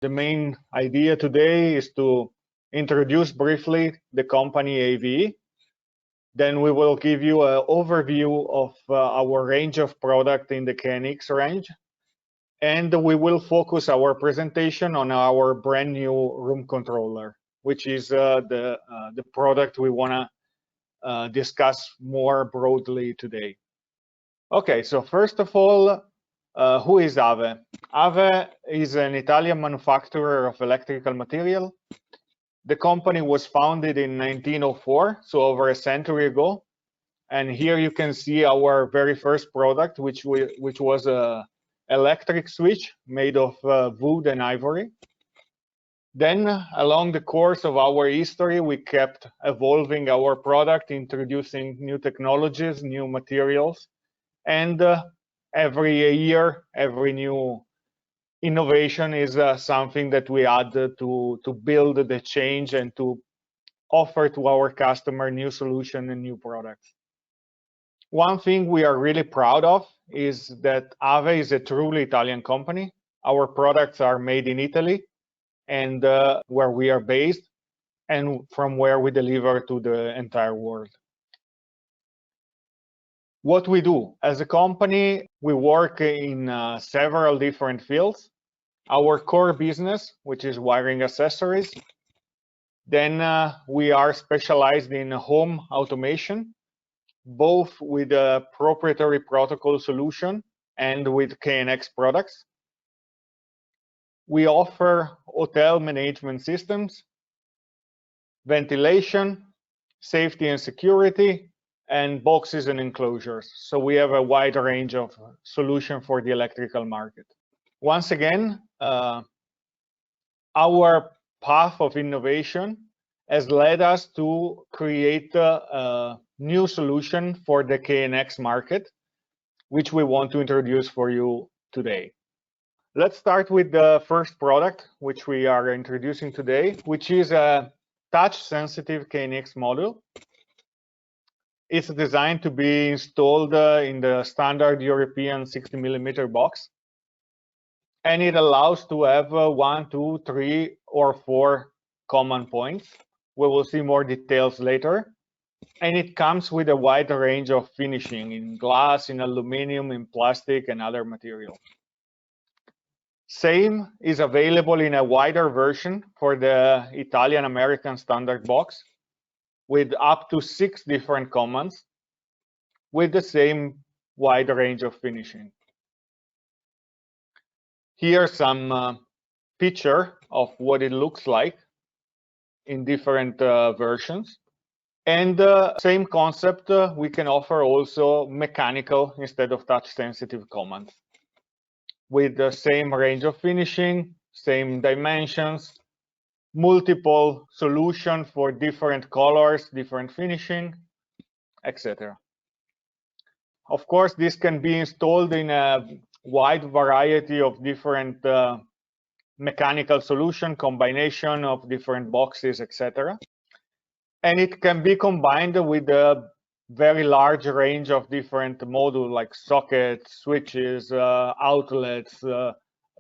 The main idea today is to introduce briefly the company AVE. Then we will give you an overview of our range of product in the KNX range. And we will focus our presentation on our brand new room controller, which is the product we want to discuss more broadly today. Okay, so first of all, who is AVE? AVE is an Italian manufacturer of electrical material. The company was founded in 1904, so over a century ago. And here you can see our very first product, which was a electric switch made of wood and ivory. Then, along the course of our history, we kept evolving our product, introducing new technologies, new materials, and every year, every new innovation is something that we add to build the change and to offer to our customer new solution and new products. One thing we are really proud of is that AVE is a truly Italian company. Our products are made in Italy and where we are based and from where we deliver to the entire world. What we do as a company, we work in several different fields. Our core business, which is wiring accessories. Then we are specialized in home automation, both with a proprietary protocol solution and with KNX products. We offer hotel management systems, ventilation, safety and security, and boxes and enclosures. So we have a wide range of solutions for the electrical market. Once again, our path of innovation has led us to create a new solution for the KNX market, which we want to introduce for you today. Let's start with the first product, which we are introducing today, which is a touch-sensitive KNX module. It's designed to be installed in the standard European 60mm box. And it allows to have 1, 2, 3, or 4 command points. We will see more details later. And it comes with a wide range of finishing in glass, in aluminum, in plastic, and other materials. Same is available in a wider version for the Italian-American standard box with up to 6 different commands with the same wide range of finishing. Here's some picture of what it looks like in different versions. And same concept, we can offer also mechanical instead of touch-sensitive commands with the same range of finishing, same dimensions, multiple solutions for different colors, different finishing, etc. Of course, this can be installed in a wide variety of different mechanical solution, combination of different boxes, etc. And it can be combined with a very large range of different modules like sockets, switches, outlets,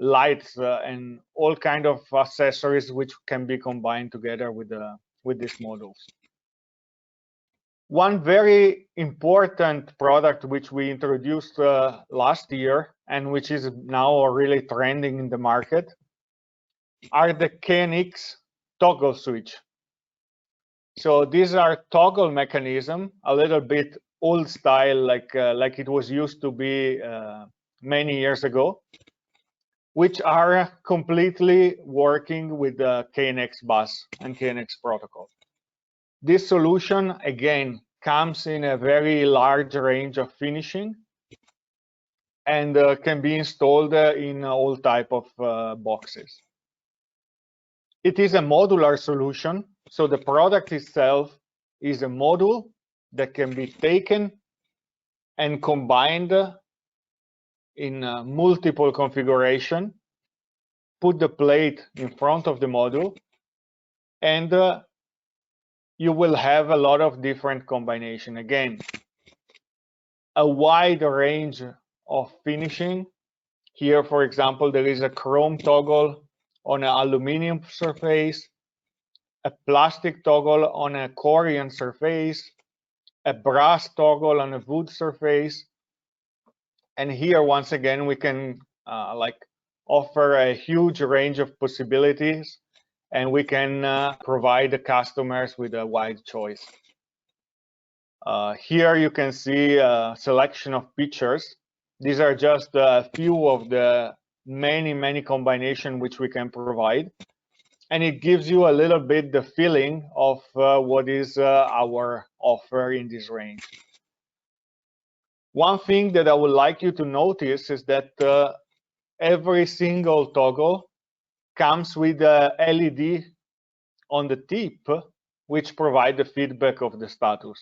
lights, and all kind of accessories which can be combined together with these modules. One very important product which we introduced last year and which is now really trending in the market are the KNX Toggle switch. So these are toggle mechanism, a little bit old style, like it was used to be many years ago, which are completely working with the KNX bus and KNX protocol. This solution, again, comes in a very large range of finishing and can be installed in all type of boxes. It is a modular solution, so the product itself is a module that can be taken and combined in multiple configuration, put the plate in front of the module, and you will have a lot of different combination. Again, a wide range of finishing. Here, for example, there is a chrome toggle, on an aluminum surface, a plastic toggle on a Corian surface, a brass toggle on a wood surface. And here, once again, we can offer a huge range of possibilities, and we can provide the customers with a wide choice. Here you can see a selection of pictures. These are just a few of the many combinations which we can provide. And it gives you a little bit the feeling of what is our offer in this range. One thing that I would like you to notice is that every single toggle comes with a LED on the tip, which provide the feedback of the status.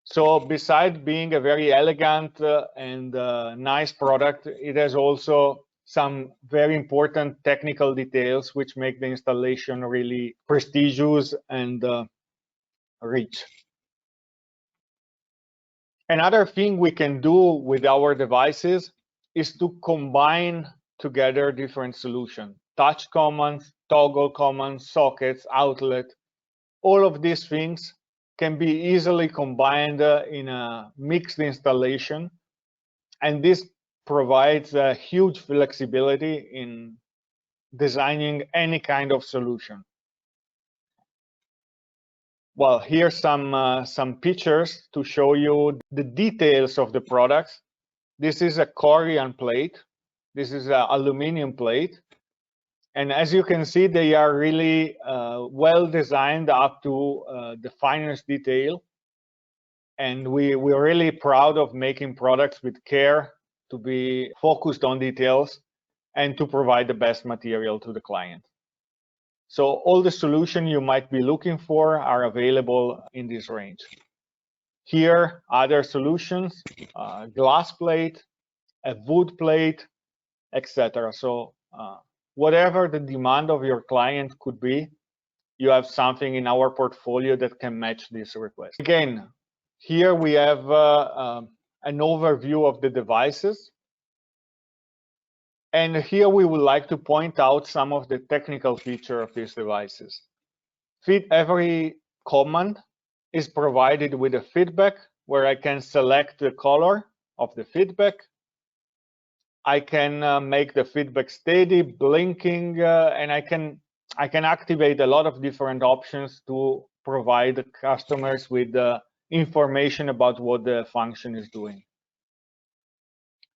So besides being a very elegant and nice product, it has also some very important technical details which make the installation really prestigious and rich. Another thing we can do with our devices is to combine together different solutions. Touch commands, toggle commands, sockets, outlet, all of these things can be easily combined in a mixed installation, and this provides a huge flexibility in designing any kind of solution. Well, here's some pictures to show you the details of the products. This is a Corian plate. This is an aluminum plate. And as you can see, they are really well designed up to the finest detail. And we're really proud of making products with care, to be focused on details, and to provide the best material to the client. So all the solutions you might be looking for are available in this range. Here, other solutions, glass plate, a wood plate, etc. So whatever the demand of your client could be, you have something in our portfolio that can match this request. Again, here we have an overview of the devices. And here we would like to point out some of the technical features of these devices. Every command is provided with a feedback where I can select the color of the feedback. I can make the feedback steady, blinking, and I can activate a lot of different options to provide the customers with information about what the function is doing.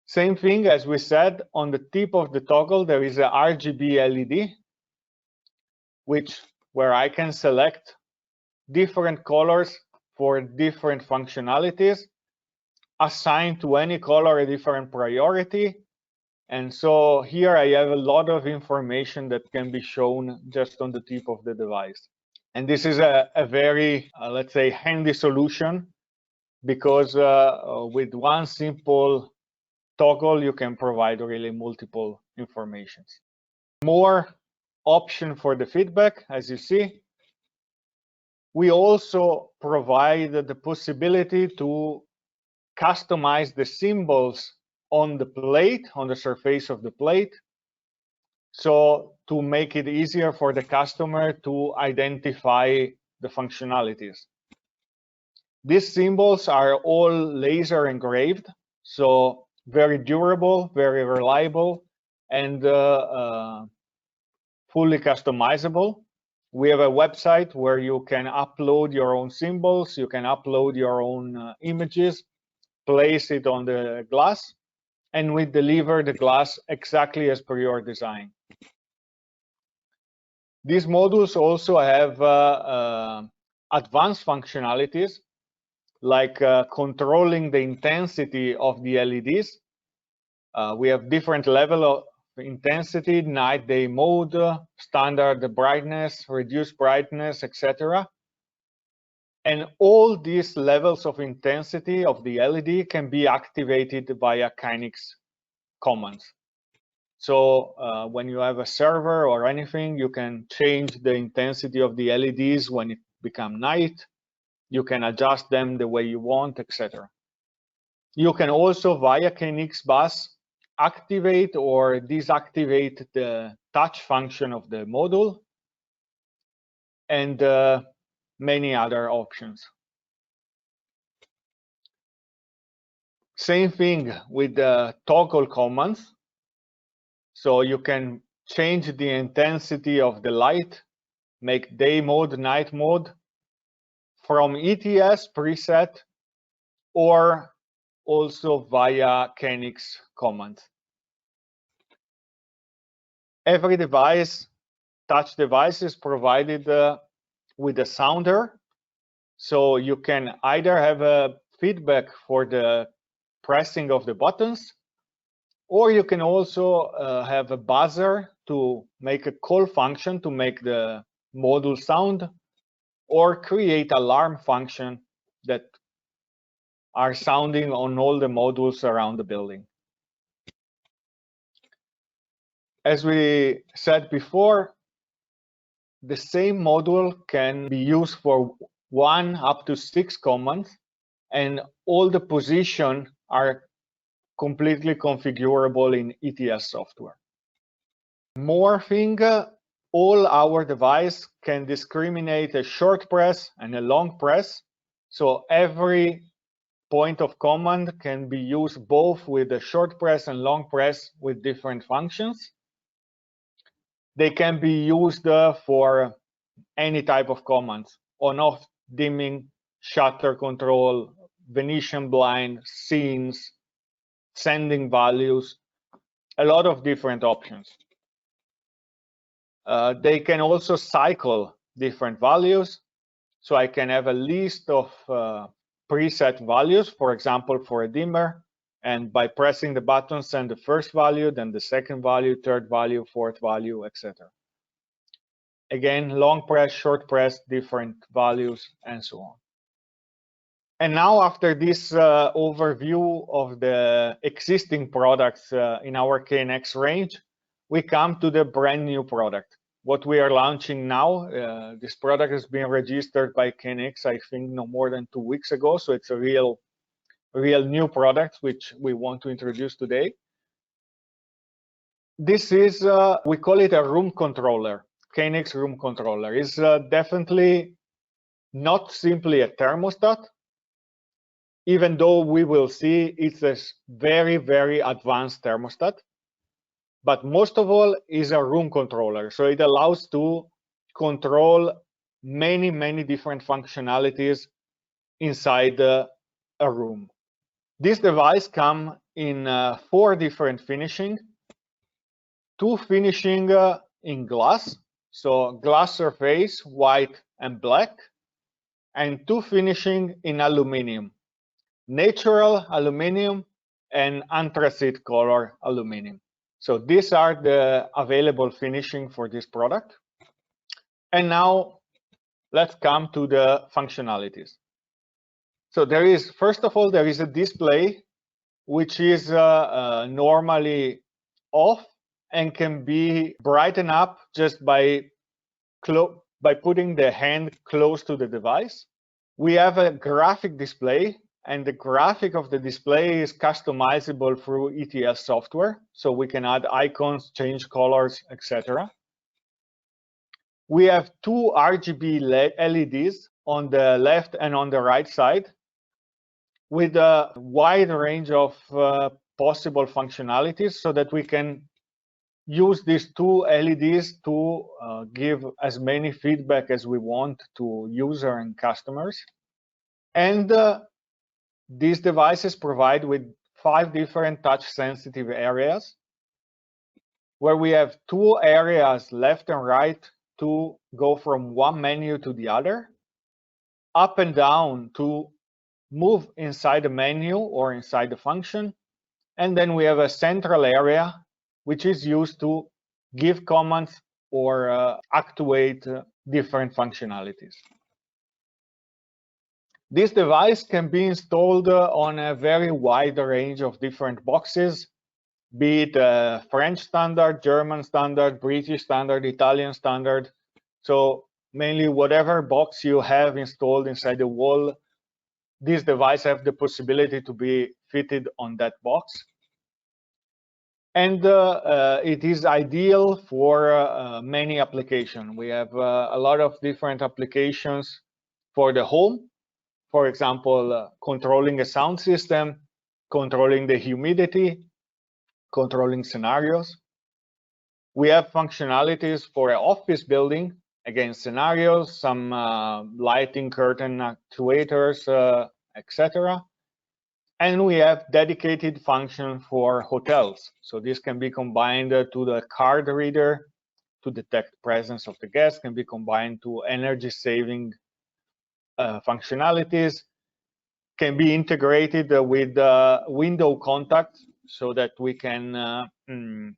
Same thing as we said, on the tip of the toggle, there is a RGB LED, where I can select different colors for different functionalities, assign to any color a different priority. And so here I have a lot of information that can be shown just on the tip of the device. And this is a very, let's say, handy solution, because with one simple toggle, you can provide really multiple informations. More option for the feedback, as you see. We also provide the possibility to customize the symbols on the plate, on the surface of the plate, so to make it easier for the customer to identify the functionalities. These symbols are all laser engraved, so very durable, very reliable, and fully customizable. We have a website where you can upload your own symbols, you can upload your own images, place it on the glass, and we deliver the glass exactly as per your design. These modules also have advanced functionalities, like controlling the intensity of the LEDs. We have different level of intensity, night, day mode, standard brightness, reduced brightness, etc. And all these levels of intensity of the LED can be activated via KNX commands. So when you have a server or anything, you can change the intensity of the LEDs when it becomes night. You can adjust them the way you want, etc. You can also, via KNX bus, activate or deactivate the touch function of the module, and many other options. Same thing with the toggle commands. So you can change the intensity of the light, make day mode, night mode from ETS preset, or also via KNX command. Every device, touch device, is provided with a sounder. So you can either have a feedback for the pressing of the buttons, or you can also have a buzzer to make a call function to make the module sound, or create alarm function that are sounding on all the modules around the building. As we said before, the same module can be used for 1 up to 6 commands, and all the positions are completely configurable in ETS software. More thing, all our device can discriminate a short press and a long press. So every point of command can be used both with a short press and long press with different functions. They can be used for any type of commands: on-off, dimming, shutter control, Venetian blind, scenes, sending values, a lot of different options. They can also cycle different values. So I can have a list of preset values, for example, for a dimmer, and by pressing the button, send the first value, then the second value, third value, fourth value, etc. Again, long press, short press, different values, and so on. And now, after this overview of the existing products in our KNX range, we come to the brand new product. What we are launching now, this product has been registered by KNX, I think, no more than 2 weeks ago. So it's a real new product which we want to introduce today. This is, we call it a room controller. KNX Room Controller is definitely not simply a thermostat, even though we will see it's a very, very advanced thermostat. But most of all is a room controller. So it allows to control many, many different functionalities inside a room. This device comes in 4 different finishing, 2 finishing in glass, so glass surface, white and black, and 2 finishing in aluminum, natural aluminum and anthracite color aluminum. So these are the available finishing for this product. And now let's come to the functionalities. So there is, first of all, there is a display which is normally off and can be brightened up just by putting the hand close to the device. We have a graphic display, and the graphic of the display is customizable through ETS software. So we can add icons, change colors, etc. We have 2 RGB LEDs on the left and on the right side with a wide range of possible functionalities, so that we can use these 2 LEDs to give as many feedback as we want to user and customers. And these devices provide with 5 different touch sensitive areas, where we have 2 areas left and right to go from one menu to the other, up and down to move inside the menu or inside the function, and then we have a central area which is used to give commands or actuate different functionalities. This device can be installed on a very wide range of different boxes, be it French standard, German standard, British standard, Italian standard. So mainly whatever box you have installed inside the wall, this device have the possibility to be fitted on that box. And it is ideal for many applications. We have a lot of different applications for the home. For example, controlling a sound system, controlling the humidity, controlling scenarios. We have functionalities for an office building, again, scenarios, some lighting, curtain actuators, etc. And we have dedicated function for hotels. So this can be combined to the card reader to detect presence of the guest, can be combined to energy saving functionalities, can be integrated with window contact so that we can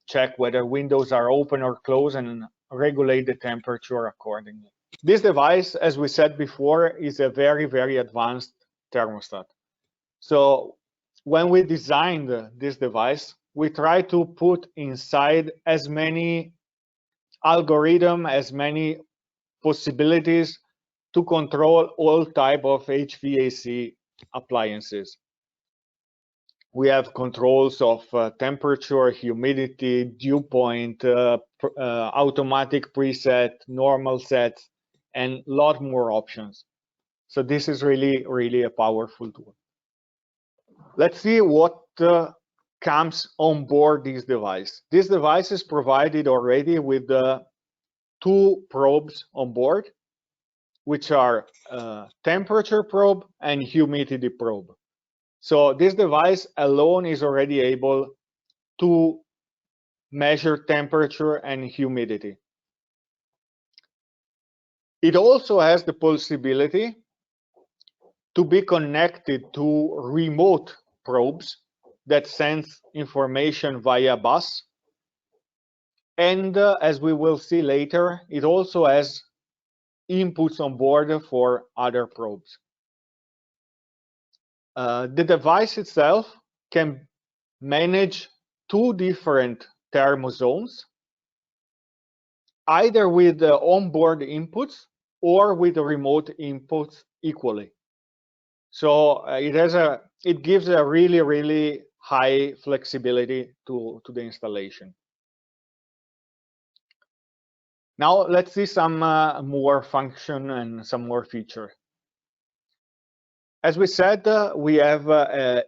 check whether windows are open or closed and regulate the temperature accordingly. This device, as we said before, is a very, very advanced thermostat. So when we designed this device, we try to put inside as many algorithms, as many possibilities to control all type of HVAC appliances. We have controls of temperature, humidity, dew point, automatic preset, normal set, and a lot more options. So this is really, really a powerful tool. Let's see what comes on board this device. This device is provided already with two probes on board, which are temperature probe and humidity probe. So this device alone is already able to measure temperature and humidity. It also has the possibility to be connected to remote probes that sends information via bus. And as we will see later, it also has inputs on board for other probes. The device itself can manage two different thermozones, either with the onboard inputs or with the remote inputs equally. So it gives a really, really high flexibility to the installation. Now let's see some more function and some more feature. As we said, we have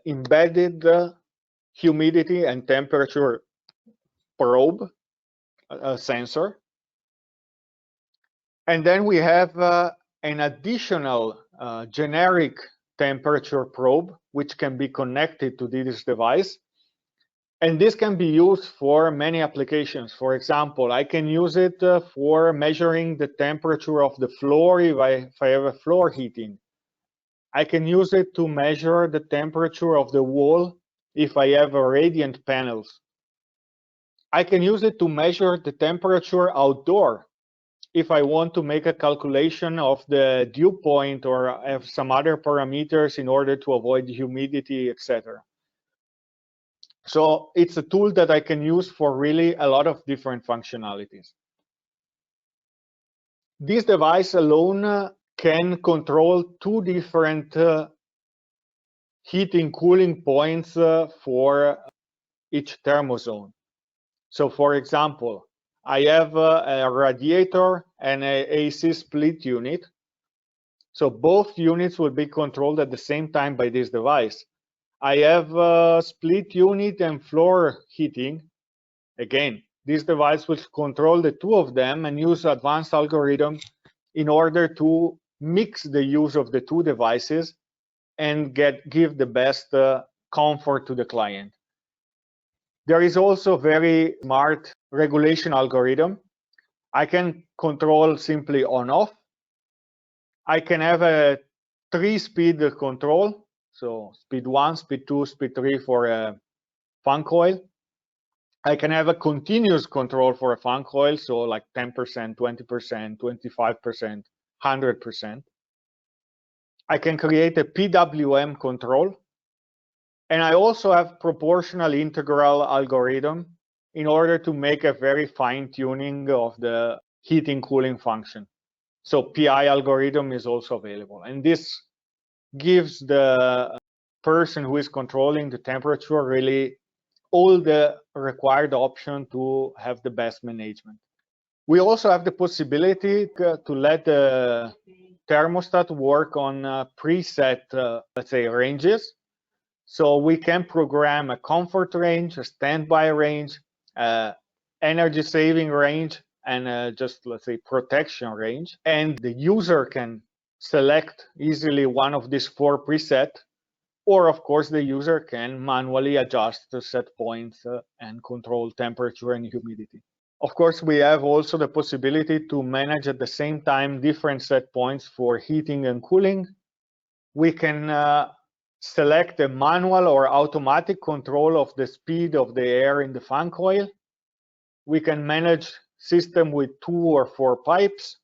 embedded humidity and temperature probe sensor. And then we have an additional generic temperature probe, which can be connected to this device. And this can be used for many applications. For example, I can use it for measuring the temperature of the floor if I have a floor heating. I can use it to measure the temperature of the wall if I have radiant panels. I can use it to measure the temperature outdoor if I want to make a calculation of the dew point or have some other parameters in order to avoid humidity, etc. So it's a tool that I can use for really a lot of different functionalities. This device alone can control two different heating cooling points for each thermozone. So for example, I have a radiator and an AC split unit. So both units will be controlled at the same time by this device. I have a split unit and floor heating. Again, this device will control the two of them and use advanced algorithms in order to mix the use of the two devices and give the best comfort to the client. There is also very smart regulation algorithm. I can control simply on-off. I can have a 3-speed control, so speed 1, speed 2, speed 3 for a fan coil. I can have a continuous control for a fan coil, so like 10%, 20%, 25%, 100%. I can create a PWM control. And I also have proportional integral algorithm in order to make a very fine tuning of the heating cooling function. So PI algorithm is also available. And this gives the person who is controlling the temperature really all the required options to have the best management. We also have the possibility to let the thermostat work on preset, let's say, ranges. So we can program a comfort range, a standby range, energy saving range, and just, let's say, protection range. And the user can select easily one of these 4 presets, or of course the user can manually adjust the set points and control temperature and humidity. Of course, we have also the possibility to manage at the same time different set points for heating and cooling. We can select a manual or automatic control of the speed of the air in the fan coil. We can manage system with 2 or 4 pipes.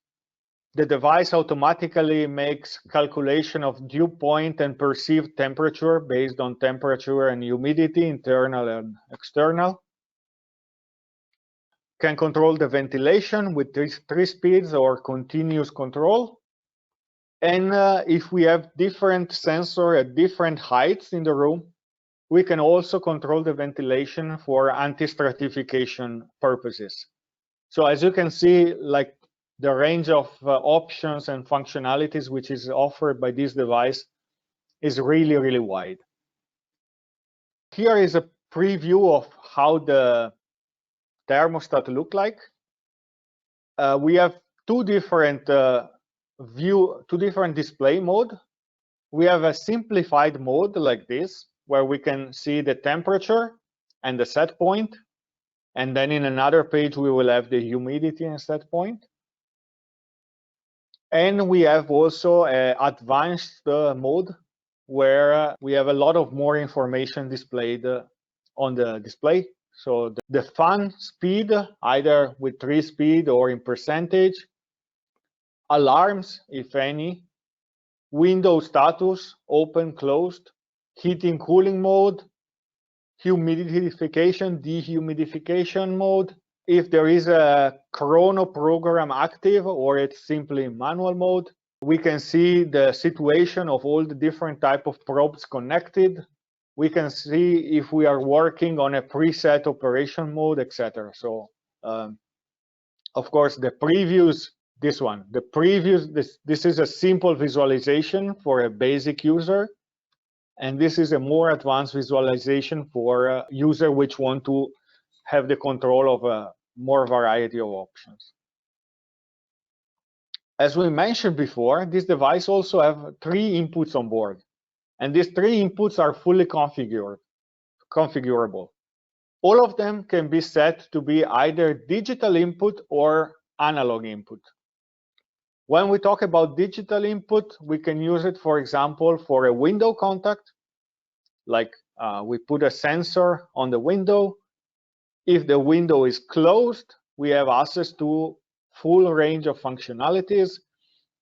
The device automatically makes calculation of dew point and perceived temperature based on temperature and humidity, internal and external. Can control the ventilation with 3 speeds or continuous control. And if we have different sensors at different heights in the room, we can also control the ventilation for anti-stratification purposes. So as you can see, like the range of options and functionalities which is offered by this device is really, really wide. Here is a preview of how the thermostat look like. We have two different display mode. We have a simplified mode like this, where we can see the temperature and the set point. And then in another page, we will have the humidity and set point. And we have also an advanced mode, where we have a lot of more information displayed on the display. So the fan speed, either with 3 speed or in percentage, alarms, if any, window status, open, closed, heating, cooling mode, humidification, dehumidification mode, if there is a chrono program active or it's simply manual mode. We can see the situation of all the different type of probes connected. We can see if we are working on a preset operation mode, etc. So, of course, the previews, this is a simple visualization for a basic user. And this is a more advanced visualization for a user which want to have the control of a more variety of options. As we mentioned before, this device also have 3 inputs on board. And these 3 inputs are fully configurable. All of them can be set to be either digital input or analog input. When we talk about digital input, we can use it, for example, for a window contact, like we put a sensor on the window. If the window is closed, we have access to full range of functionalities.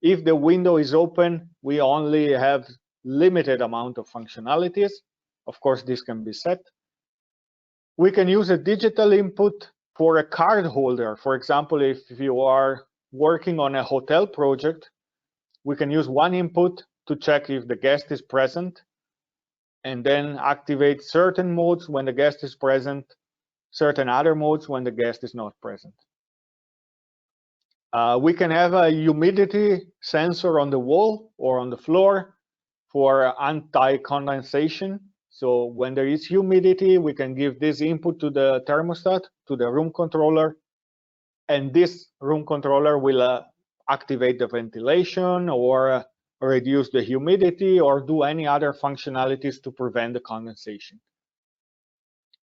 If the window is open, we only have limited amount of functionalities. Of course, this can be set. We can use a digital input for a card holder. For example, if you are working on a hotel project, we can use one input to check if the guest is present, and then activate certain modes when the guest is present, certain other modes when the guest is not present. We can have a humidity sensor on the wall or on the floor for anti-condensation. So when there is humidity, we can give this input to the thermostat, to the room controller, and this room controller will activate the ventilation or reduce the humidity or do any other functionalities to prevent the condensation.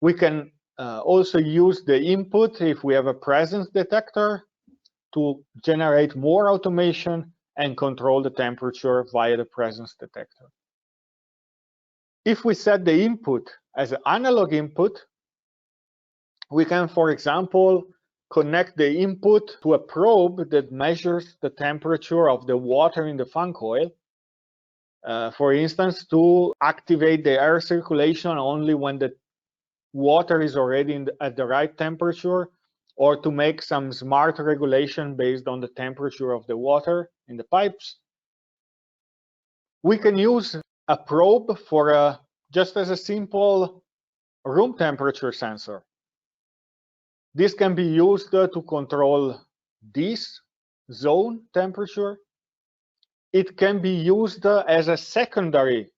We can also use the input if we have a presence detector to generate more automation and control the temperature via the presence detector. If we set the input as an analog input, we can, for example, connect the input to a probe that measures the temperature of the water in the fan coil. For instance, to activate the air circulation only when the water is already at the right temperature, or to make some smart regulation based on the temperature of the water in the pipes. We can use a probe for just as a simple room temperature sensor. This can be used to control this zone temperature. It can be used as a secondary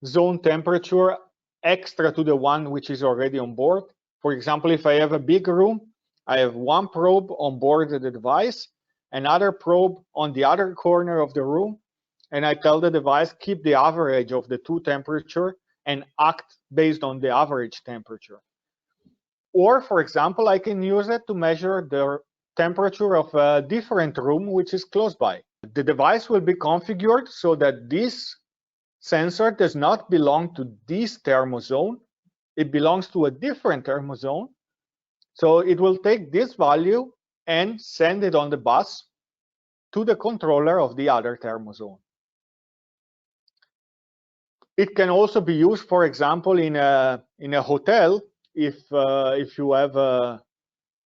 zone temperature extra to the one which is already on board. For example, if I have a big room, I have one probe on board the device, another probe on the other corner of the room, and I tell the device, keep the average of the two temperature and act based on the average temperature. Or, for example, I can use it to measure the temperature of a different room which is close by. The device will be configured so that this sensor does not belong to this thermozone. It belongs to a different thermozone. So it will take this value and send it on the bus to the controller of the other thermozone. It can also be used, for example, in a hotel, if you have a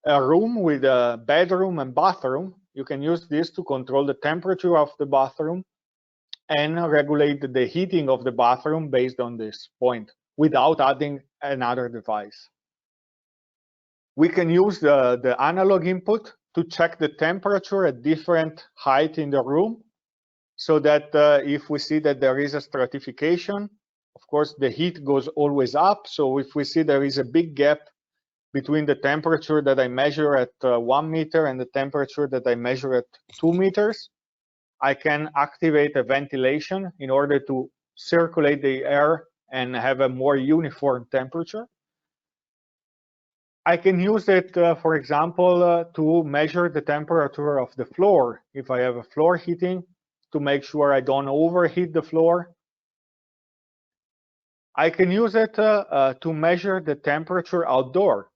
room with a bedroom and bathroom, you can use this to control the temperature of the bathroom and regulate the heating of the bathroom based on this point without adding another device. We can use the analog input to check the temperature at different height in the room, so that if we see that there is a stratification, of course, the heat goes always up. So if we see there is a big gap between the temperature that I measure at 1 meter and the temperature that I measure at 2 meters, I can activate a ventilation in order to circulate the air and have a more uniform temperature. I can use it, for example, to measure the temperature of the floor. If I have a floor heating, to make sure I don't overheat the floor. I can use it to measure the temperature outdoor.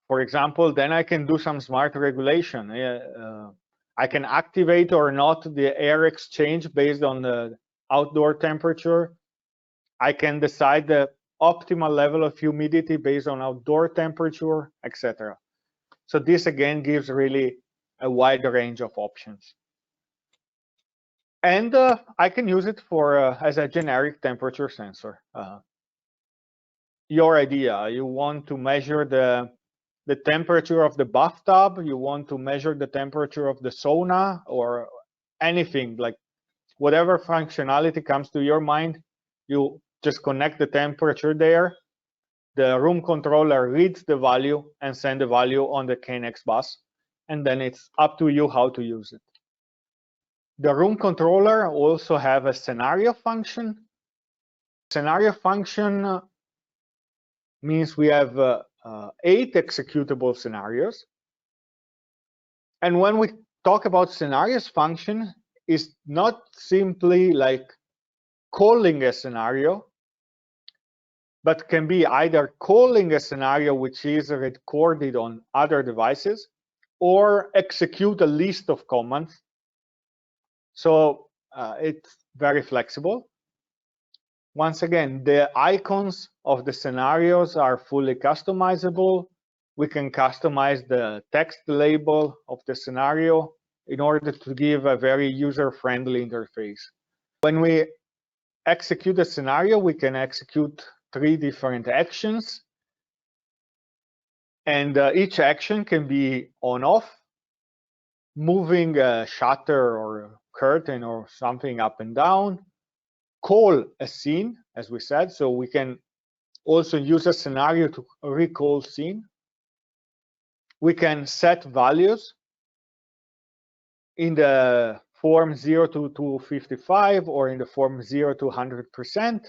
For example, then I can do some smart regulation. I can activate or not the air exchange based on the outdoor temperature. I can decide the optimal level of humidity based on outdoor temperature, etc. So this again gives really a wide range of options. And I can use it for as a generic temperature sensor. Your idea, you want to measure the temperature of the bathtub, you want to measure the temperature of the sauna, or anything, like whatever functionality comes to your mind, you just connect the temperature there. The room controller reads the value and sends the value on the KNX bus, and then it's up to you how to use it. The room controller also have a scenario function. Scenario function means we have 8 executable scenarios. And when we talk about scenarios function, it's not simply like calling a scenario, but can be either calling a scenario which is recorded on other devices, or execute a list of commands. So it's very flexible. Once again, the icons of the scenarios are fully customizable. We can customize the text label of the scenario in order to give a very user-friendly interface. When we execute a scenario, we can execute 3 different actions. And each action can be on-off, moving a shutter or a curtain or something up and down, call a scene, as we said, so we can also use a scenario to recall scene. We can set values in the form 0 to 255 or in the form 0 to 100%,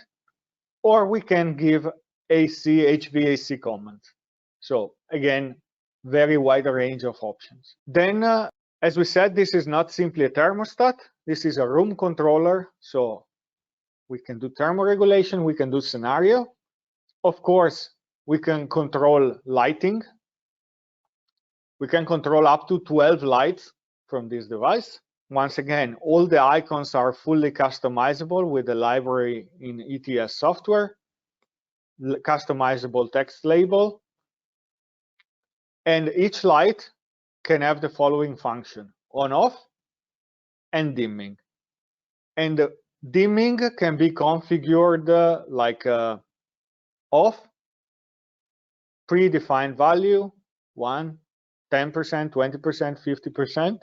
or we can give AC, HVAC commands. So again, very wide range of options. Then, as we said, this is not simply a thermostat. This is a room controller. So we can do thermoregulation, we can do scenario. Of course, we can control lighting. We can control up to 12 lights from this device. Once again, all the icons are fully customizable with the library in ETS software, customizable text label, and each light can have the following function: on-off and dimming. And the dimming can be configured like off, predefined value, 1, 10%, 20%, 50%,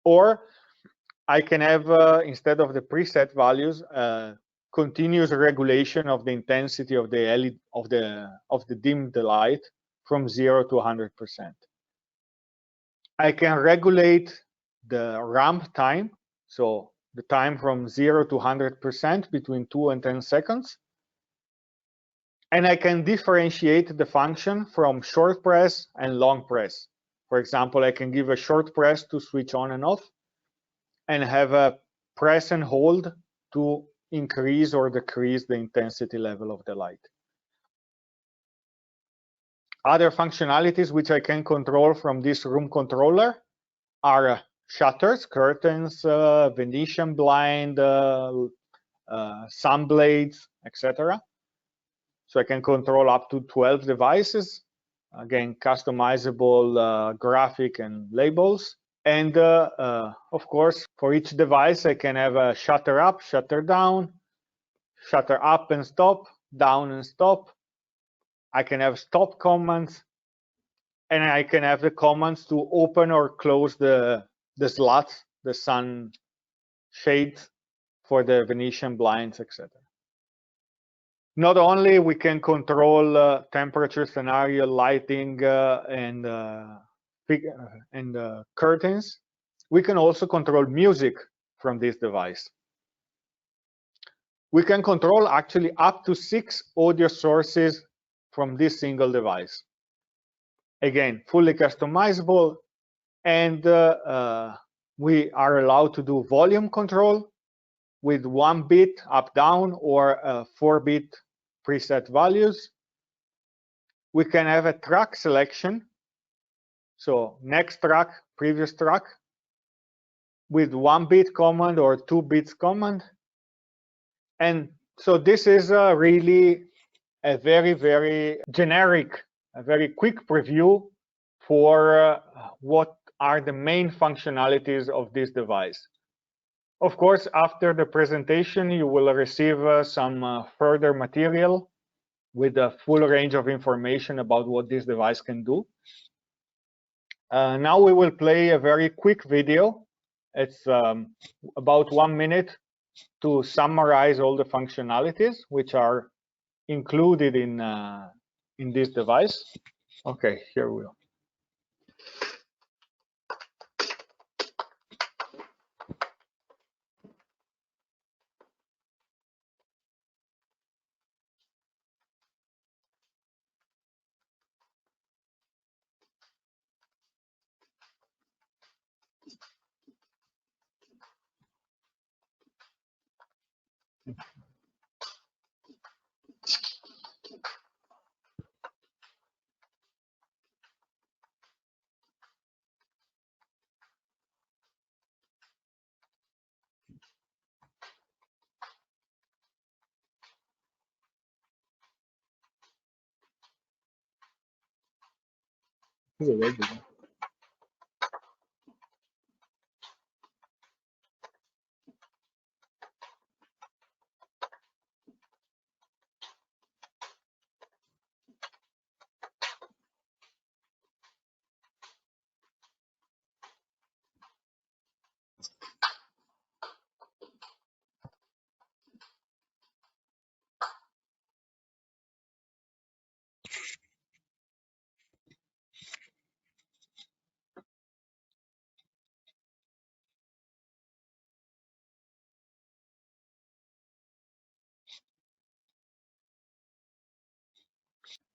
or I can have, instead of the preset values, continuous regulation of the intensity of the LED, of the dimmed light from 0 to 100%. I can regulate the ramp time, so the time from 0 to 100% between 2 and 10 seconds. And I can differentiate the function from short press and long press. For example, I can give a short press to switch on and off, and have a press and hold to increase or decrease the intensity level of the light. Other functionalities which I can control from this room controller are shutters, curtains, Venetian blind, sun blades, etc. So I can control up to 12 devices. Again, customizable graphic and labels. And of course, for each device, I can have a shutter up, shutter down, shutter up and stop, down and stop. I can have stop commands, and I can have the commands to open or close the slots, the sun shades for the Venetian blinds, etc. Not only we can control temperature, scenario, lighting, and curtains, we can also control music from this device. We can control actually up to 6 audio sources from this single device. Again, fully customizable, and we are allowed to do volume control with 1 bit up, down, or 4-bit preset values. We can have a track selection, so next track, previous track, with 1-bit command or 2 bits command. And so this is really a very, very generic, a very quick preview for what are the main functionalities of this device. Of course, after the presentation, you will receive some further material with a full range of information about what this device can do. Now we will play a very quick video. It's about 1 minute to summarize all the functionalities which are included in this device. Okay, here we go.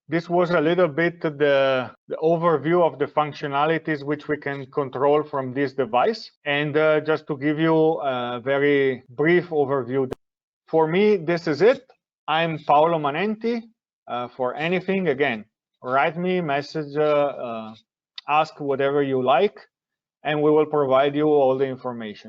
This was a little bit the overview of the functionalities which we can control from this device. And just to give you a very brief overview, for me, this is it. I'm Paolo Manenti. For anything, again, write me, message, ask whatever you like, and we will provide you all the information.